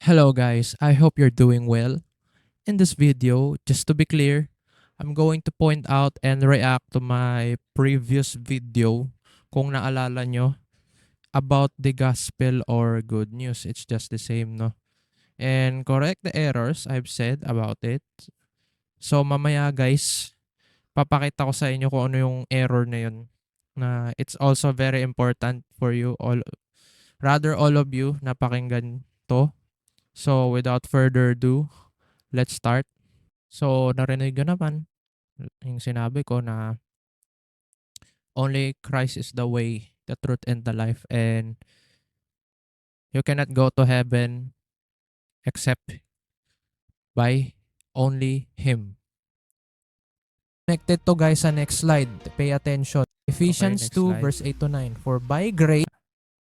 Hello guys, I hope you're doing well. In this video, just to be clear, I'm going to point out and react to my previous video kung naalala nyo about the gospel or good news. It's just the same, no? And correct the errors I've said about it. So mamaya guys, papakita ko sa inyo kung ano yung error na yun. Na it's also very important for you all of you na pakinggan to. So without further ado, let's start. So, narinig ko naman yung sinabi ko na only Christ is the way, the truth, and the life. And you cannot go to heaven except by only Him. Connected to guys sa next slide. Pay attention. Ephesians next 2 slide. verse 8 to 9. For by grace,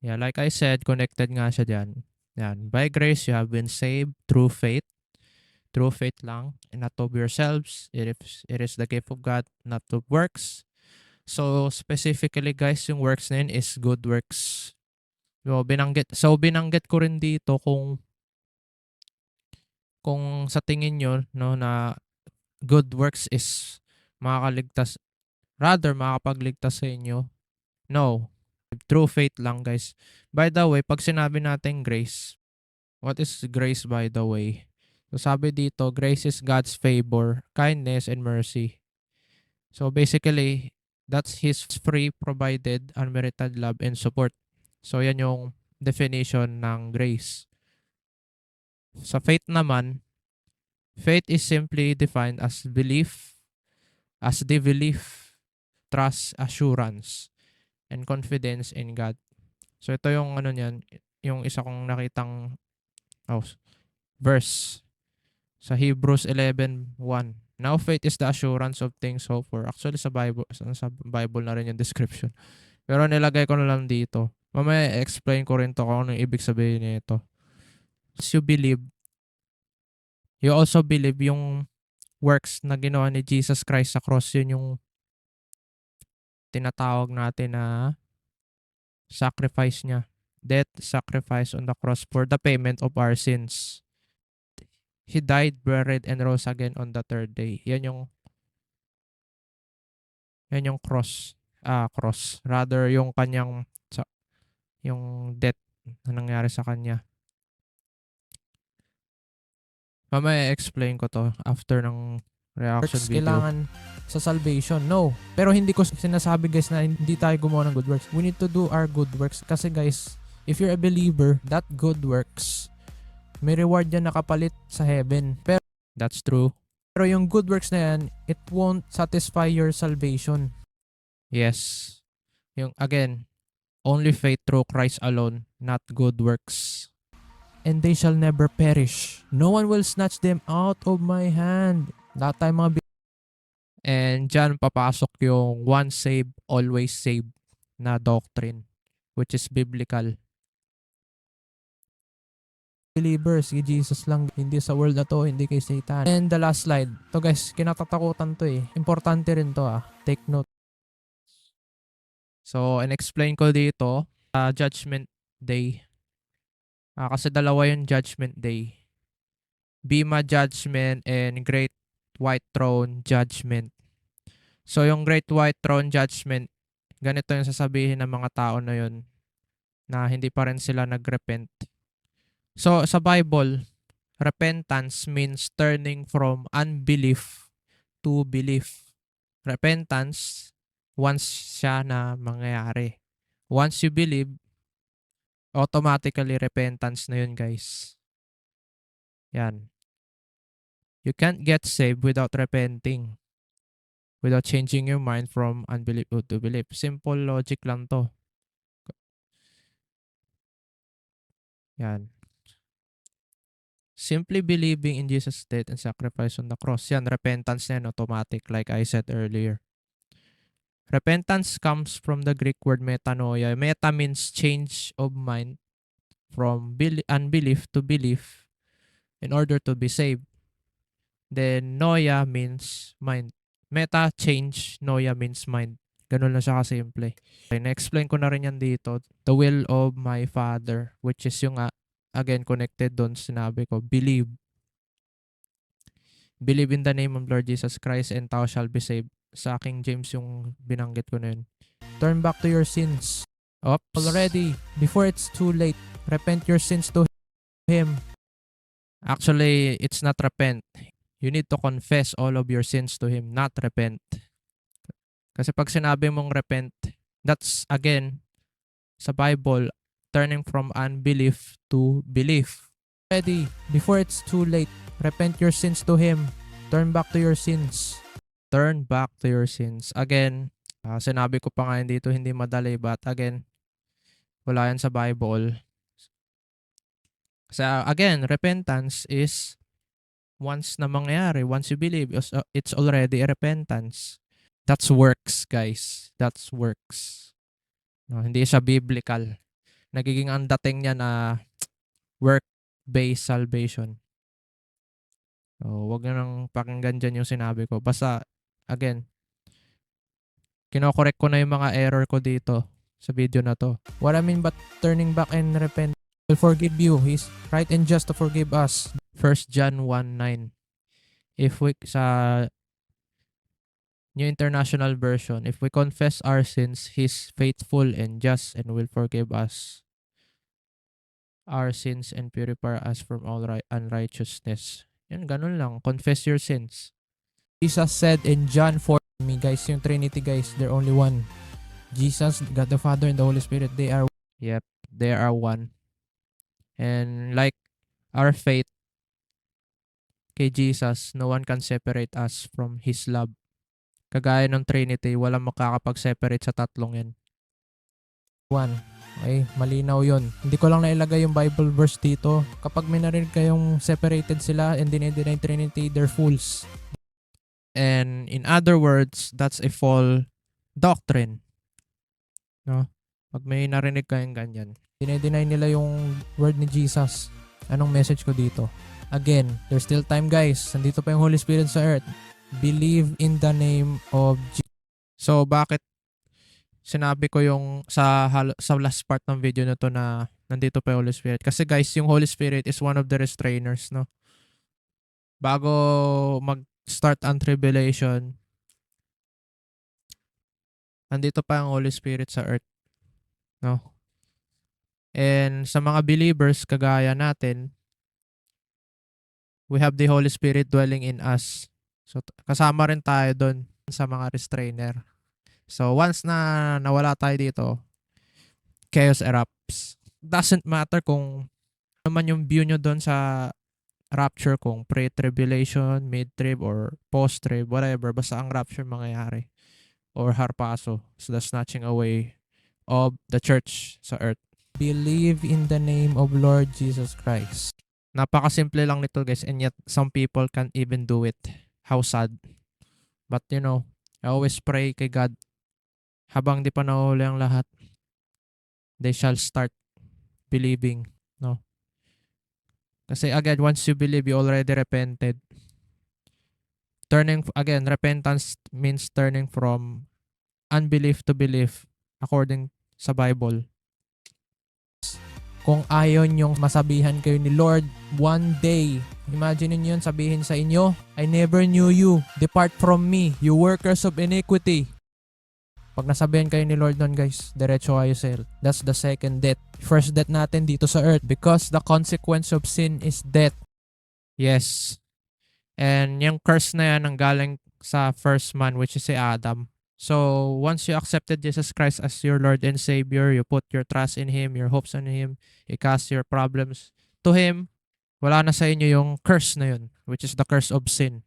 yeah, like I said, connected nga siya dyan. Yan. By grace, you have been saved through faith. Through faith lang, and not of yourselves. It is the gift of God, not of works. So, specifically guys, yung works na yun is good works. Binanggit ko rin dito kung sa tingin nyo, no, na good works is makakapagligtas sa inyo. No. True faith lang guys. By the way, pag sinabi natin grace, what is grace by the way? So, sabi dito, grace is God's favor, kindness, and mercy. So basically, that's His free provided unmerited love and support. So yan yung definition ng grace. Sa faith naman, faith is simply defined as the belief, trust, assurance, and confidence in God. So ito yung ano niyan, yung isa kong nakitang verse sa Hebrews 11:1. Now faith is the assurance of things hoped for. Actually sa Bible na rin yung description. Pero nilagay ko na lang dito. Mamaya explain ko rin to kung ano yung ibig sabihin nito. As you also believe yung works na ginawa ni Jesus Christ sa cross, yun yung tinatawag natin na sacrifice niya. Death, sacrifice on the cross for the payment of our sins. He died, buried, and rose again on the third day. Yan yung cross. Cross. Rather, yung kanyang, yung death na nangyari sa kanya. Mamaya explain ko to after ng reaction Works video. kailangan sa salvation. No. Pero hindi ko sinasabi guys na hindi tayo gumawa ng good works. We need to do our good works. Kasi guys, if you're a believer, that good works, may reward yan nakapalit sa heaven. Pero That's true. pero yung good works na yan, it won't satisfy your salvation. Yes. Yung again, only faith through Christ alone, not good works. And they shall never perish. No one will snatch them out of my hand. Lahat tayo mga And dyan papasok yung once saved, always saved na doctrine, which is biblical. believers, si Jesus lang, hindi sa world na to, hindi kay Satan. And the last slide. To guys, kinatatakutan to eh. Importante rin to Take note. So, in-explain ko dito, Judgment Day. Kasi dalawa yung Judgment Day. Bema Judgment and Great White Throne Judgment. So, yung Great White Throne Judgment, ganito yung sasabihin ng mga tao na yun na hindi pa rin sila nagrepent. So, sa Bible, repentance means turning from unbelief to belief. Repentance, once siya na mangyayari. Once you believe, automatically repentance na yun, guys. Yan. You can't get saved without repenting. Without changing your mind from unbelief to belief. Simple logic lang to. Yan. Simply believing in Jesus' death and sacrifice on the cross. Yan, repentance na yan, automatic, like I said earlier. Repentance comes from the Greek word metanoia. Meta means change of mind from unbelief to belief in order to be saved. Then, noia means mind. Meta, change. Noia means mind. Ganun lang siya kasimple. Okay, na-explain ko na rin yan dito. The will of my Father, which is yung again, connected doon sinabi ko, believe. Believe in the name of Lord Jesus Christ and thou shall be saved. Sa King James yung binanggit ko na yun. Turn back to your sins. Oops. Already, before it's too late, repent your sins to Him. Actually, it's not repent. You need to confess all of your sins to Him, not repent. Kasi pag sinabi mong repent, that's again, sa Bible, turning from unbelief to belief. Already, before it's too late, repent your sins to Him. Turn back to your sins. Turn back to your sins. Again, sinabi ko pa nga dito, hindi madali, but again, wala yan sa Bible. Kasi again, repentance is once na mangyari, once you believe, it's already a repentance. That's works, guys. That's works. No, hindi siya biblical. Nagiging ang dating niya na work-based salvation. Wag nyo nang pakinggan dyan yung sinabi ko. Basta, again, kinokorek ko na yung mga error ko dito sa video na to. What I mean by turning back and repent, will forgive you. He's right and just to forgive us. 1 John 1:9. If we, sa New International Version, if we confess our sins, He's faithful and just and will forgive us our sins and purify us from all unrighteousness. Yan, ganun lang. Confess your sins. Jesus said in John 4, me guys, yung Trinity guys, they're only one. Jesus, God the Father, and the Holy Spirit, they are Yep, they are one. And like our faith kay Jesus, no one can separate us from His love. Kagaya ng Trinity, walang makakapag-separate sa tatlong yan. one. Okay, malinaw yon. Hindi ko lang nailagay yung Bible verse dito. Kapag may narinig kayong separated sila and dinideny Trinity, they're fools. And in other words, that's a false doctrine. No? Pag may narinig kayong ganyan. Dinideny nila yung word ni Jesus. Anong message ko dito? Again, there's still time guys. Nandito pa yung Holy Spirit sa earth. Believe in the name of Jesus. So bakit sinabi ko yung sa last part ng video na to na nandito pa yung Holy Spirit? Kasi guys, yung Holy Spirit is one of the restrainers, no? Bago mag-start ang tribulation, nandito pa yung Holy Spirit sa earth, no? And sa mga believers, kagaya natin, we have the Holy Spirit dwelling in us. So, kasama rin tayo doon sa mga restrainer. So, once na nawala tayo dito, chaos erupts. Doesn't matter kung ano man yung view nyo doon sa rapture, kung pre-tribulation, mid-trib, or post-trib, whatever. Basta ang rapture mangyayari. Or harpaso, so the snatching away of the church sa earth. Believe in the name of Lord Jesus Christ. Napakasimple lang nito guys, and yet some people can't even do it. How sad. But you know, I always pray kay God, habang di pa nahuli ang lahat, they shall start believing. No? Kasi again, once you believe, you already repented. Again, repentance means turning from unbelief to belief according sa Bible. Kung ayaw nyong masabihan kayo ni Lord, one day, imagine niyo yun, sabihin sa inyo, I never knew you, depart from me, you workers of iniquity. Pag nasabihan kayo ni Lord nun guys, diretso kayo sa hell. That's the second death. First death natin dito sa earth because the consequence of sin is death. Yes. And yung curse na yan ang galing sa first man, which is si Adam. So, once you accepted Jesus Christ as your Lord and Savior, you put your trust in Him, your hopes on Him, you cast your problems to Him, wala na sa inyo yung curse na yun, which is the curse of sin.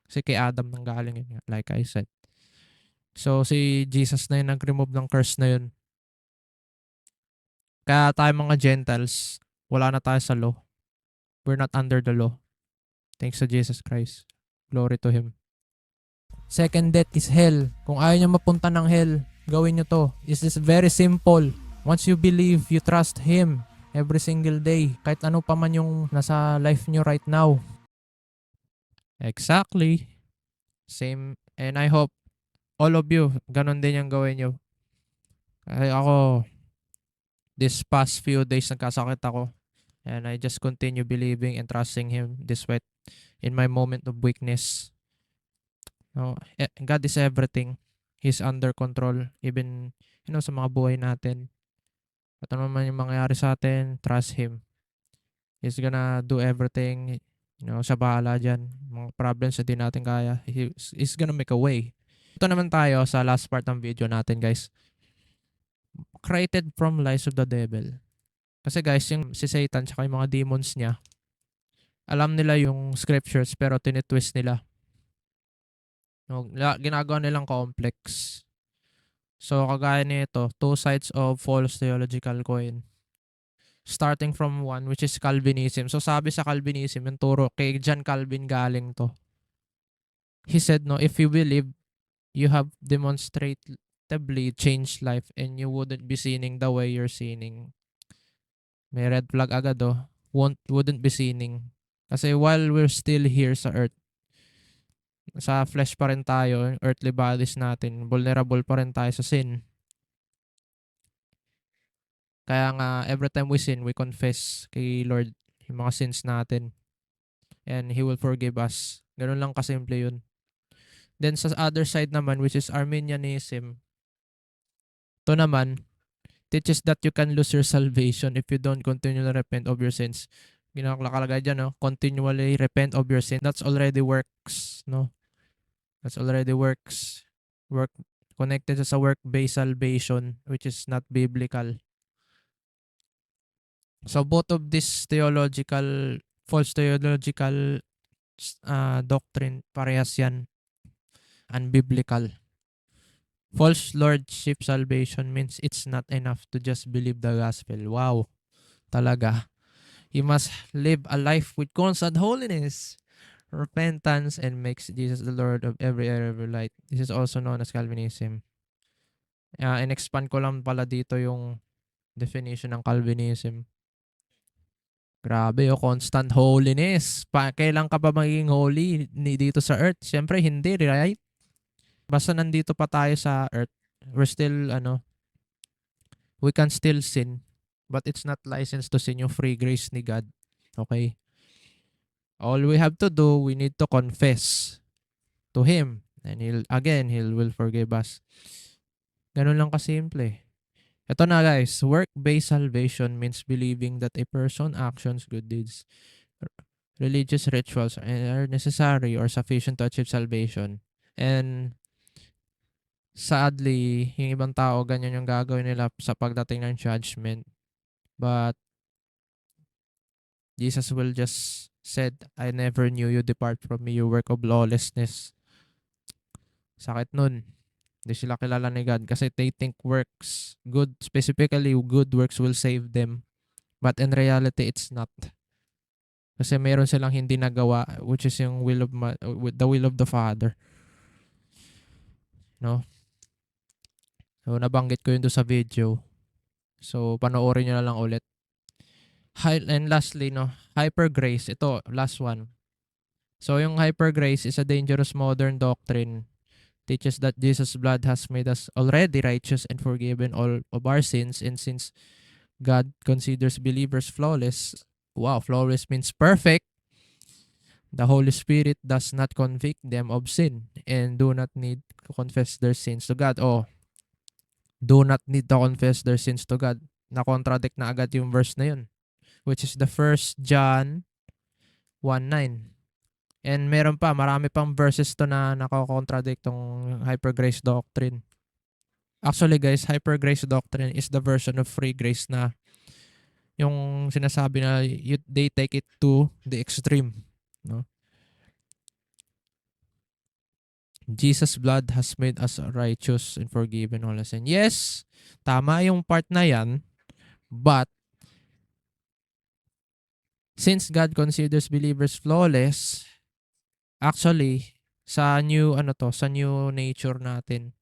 Kasi kay Adam nang galing yun, like I said. So, si Jesus na yun nag-remove ng curse na yun. Kaya tayo mga Gentiles, wala na tayo sa law. We're not under the law. Thanks to Jesus Christ. Glory to Him. Second death is hell. Kung ayaw nyo mapunta ng hell, gawin nyo to. It's just very simple. Once you believe, you trust Him every single day. Kahit ano pa man yung nasa life nyo right now. Exactly. Same. And I hope all of you, ganun din yung gawin nyo. Kasi ako, this past few days nagkasakit ako. And I just continue believing and trusting Him despite in my moment of weakness. No, God is everything. He's under control. Even, sa mga buhay natin. At ano man yung mangyayari sa atin, trust Him. He's gonna do everything. Siya bahala dyan. Mga problems na di natin kaya. He's gonna make a way. Ito naman tayo sa last part ng video natin, guys. Created from lies of the devil. Kasi guys, yung si Satan tsaka yung mga demons niya, alam nila yung scriptures pero tinitwist nila. Ginagawa nilang complex. So, kagaya nito, two sides of false theological coin. Starting from one, which is Calvinism. So, sabi sa Calvinism, yung turo, kay John Calvin galing to. He said, no, if you believe, you have demonstratively changed life and you wouldn't be sinning the way you're sinning. May red flag agad, oh. Wouldn't be sinning. Kasi while we're still here sa earth, sa flesh pa rin tayo, earthly bodies natin, vulnerable pa rin tayo sa sin. Kaya nga, every time we sin, we confess kay Lord yung mga sins natin. And He will forgive us. Ganun lang kasimple yun. Then sa other side naman, which is Arminianism, to naman, teaches that you can lose your salvation if you don't continually repent of your sins. Ginakalagay dyan, no? Continually repent of your sin. That's already works, no? That's already works. Work connected sa work-based salvation, which is not biblical. So both of this false theological doctrine, parehas yan, unbiblical. False lordship salvation means it's not enough to just believe the gospel. Wow, talaga. You must live a life with constant holiness, repentance, and makes Jesus the Lord of every area of your life. This is also known as Calvinism. In-expand ko lang pala dito yung definition ng Calvinism. Grabe, constant holiness. Kailan ka ba magiging holy dito sa earth? Siyempre, hindi, right? Basta nandito pa tayo sa earth, we're still, we can still sin. But it's not licensed to sin, yung free grace ni God. Okay? All we have to do, we need to confess to Him. And He will forgive us. Ganun lang kasimple. Ito na guys, work-based salvation means believing that a person actions, good deeds, religious rituals are necessary or sufficient to achieve salvation. And sadly, yung ibang tao, ganyan yung gagawin nila sa pagdating ng judgment. But Jesus will just said, I never knew you, depart from me, you work of lawlessness. Sakit nun. Hindi sila kilala ni God kasi they think works, specifically good works will save them. But in reality, it's not. Kasi meron silang hindi nagawa, which is yung the will of the Father. No? So, nabanggit ko yun doon sa video. So, panoorin nyo na lang ulit. And lastly, no, hyper grace. Ito, last one. So, yung hyper grace is a dangerous modern doctrine. Teaches that Jesus' blood has made us already righteous and forgiven all of our sins. And since God considers believers flawless, flawless means perfect, the Holy Spirit does not convict them of sin and do not need to confess their sins to God. Do not need to confess their sins to God. Na-contradict na agad yung verse na yun, which is the 1 John 1:9. And meron pa, marami pang verses to na nako-contradict tong hyper grace doctrine. Actually guys, hyper grace doctrine is the version of free grace na yung sinasabi na they take it to the extreme. No? Jesus' blood has made us righteous and forgiven all our sin. Yes, tama yung part na yan, but since God considers believers flawless, actually, sa new nature natin.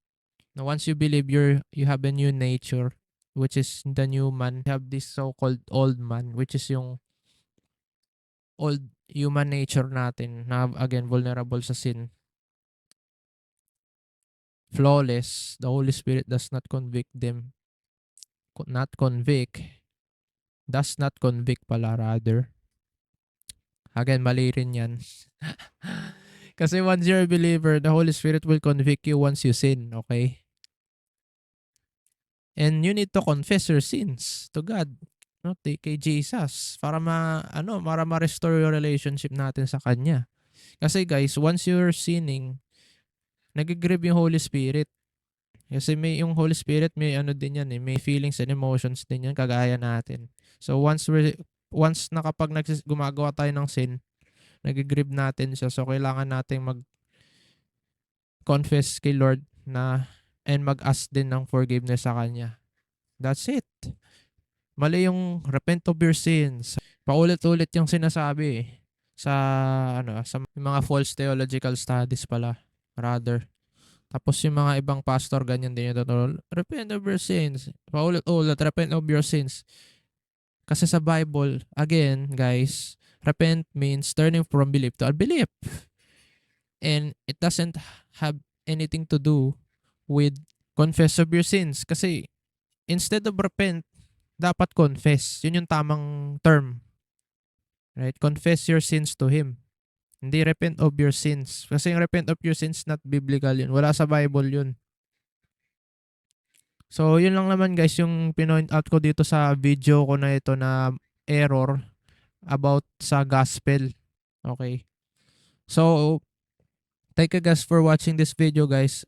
Now, once you believe you have a new nature, which is the new man, you have this so-called old man, which is yung old human nature natin na again vulnerable sa sin. Flawless, the Holy Spirit does not convict them. Not convict, Does not convict pala, rather. Again, mali rin yan. Kasi once you're a believer, the Holy Spirit will convict you once you sin, okay? And you need to confess your sins to God, no, kay Jesus, para para ma-restore yung relationship natin sa Kanya. Kasi guys, once you're sinning, nag-grieve yung Holy Spirit. Kasi yung Holy Spirit, may din yan may feelings and emotions din yan, kagaya natin. So once kapag gumagawa tayo ng sin, nag-grieve natin siya. So kailangan nating mag-confess kay Lord and mag-ask din ng forgiveness sa Kanya. That's it. Mali yung repent of your sins. Paulit-ulit yung sinasabi sa sa mga false theological studies pala, rather. Tapos yung mga ibang pastor, ganyan din yung tuturo. Repent of your sins. Paulit-ulit, repent of your sins. Kasi sa Bible, again, guys, repent means turning from belief to unbelief. And it doesn't have anything to do with confess of your sins. Kasi instead of repent, dapat confess. Yun yung tamang term. Right? Confess your sins to Him. Hindi repent of your sins. Kasi yung repent of your sins, not biblical yun. Wala sa Bible yun. So, yun lang naman guys yung pinoint out ko dito sa video ko na ito na error about sa gospel. Okay. So, thank you guys for watching this video guys.